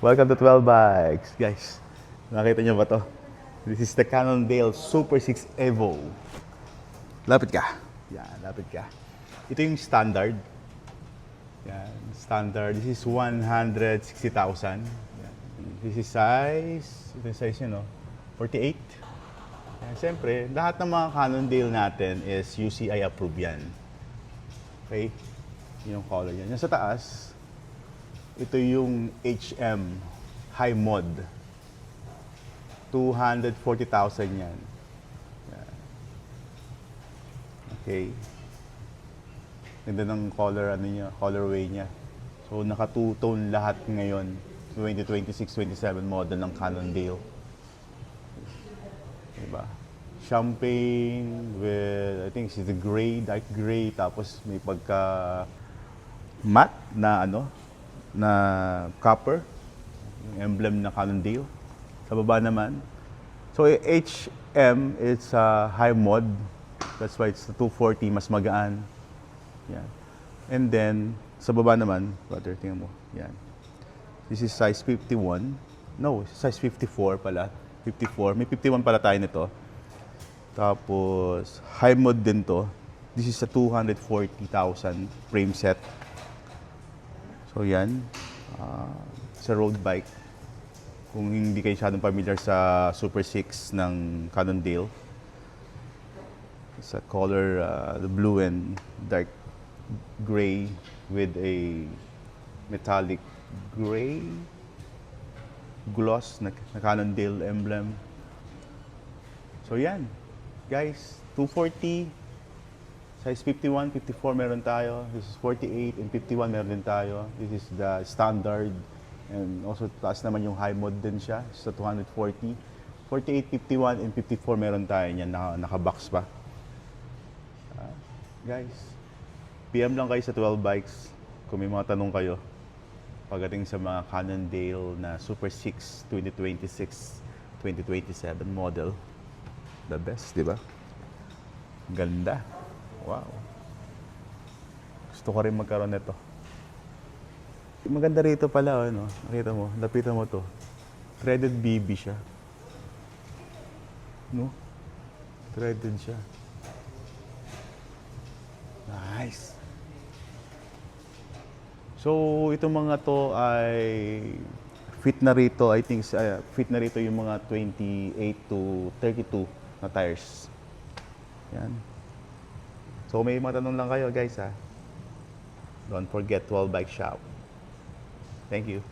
Welcome to 12 Bikes. Guys, nakita niyo ba to? This is the Cannondale Super 6 Evo. Lapit ka. Yan, lapit ka. Ito yung standard. Yan, standard. This is 160,000. Yan. This is size, ito yung size niya, no? 48. Yan, siyempre, lahat ng mga Cannondale natin is UCI approved yan. Okay? Yung color yan. Yan sa taas, ito yung HM High Mod. 240,000 yan. Yan. Okay. Ganda ng color, colorway niya. So, naka two-tone lahat ngayon. 2026-27 model ng Cannondale. Diba? Champagne with, I think it's the gray, dark gray. Tapos may pagka matte na na copper. Yung emblem na Cannondale. Sa baba naman. So, HM, it's a high mod. That's why it's 240, mas magaan. Yan. And then, sa baba naman, brother, tingnan mo. Yan. This is size 51. No, size 54 pala. 54. May 51 pala tayo nito. Tapos, high mod din to. This is a 240,000 frame set. So, yan. Sa road bike. Kung hindi kayo masyadong familiar sa Super 6 ng Cannondale. Sa color, the blue and dark gray with a metallic gray gloss na Cannondale emblem. So yan, guys, 240, size 51, 54 meron tayo. This is 48 and 51 meron din tayo. This is the standard and also taas naman yung high mod din siya sa 240. 48, 51 and 54 meron tayo niyan, naka-box pa. Guys, PM lang kayo sa 12 Bikes kung may mga tanong kayo pagdating sa mga Cannondale na Super 6 2026-2027 model. The best, di ba? Ganda. Wow. Gusto ko rin magkaroon nito. Maganda rito pala, ano? Nakita mo, lapitan mo to. Threaded BB siya. No? Threaded siya. Nice. So, itong mga to ay fit na rito. I think fit na rito yung mga 28 to 32 na tires. Yan. So, may mga tanong lang kayo, guys, ha. Don't forget 12 Bike Shop. Thank you.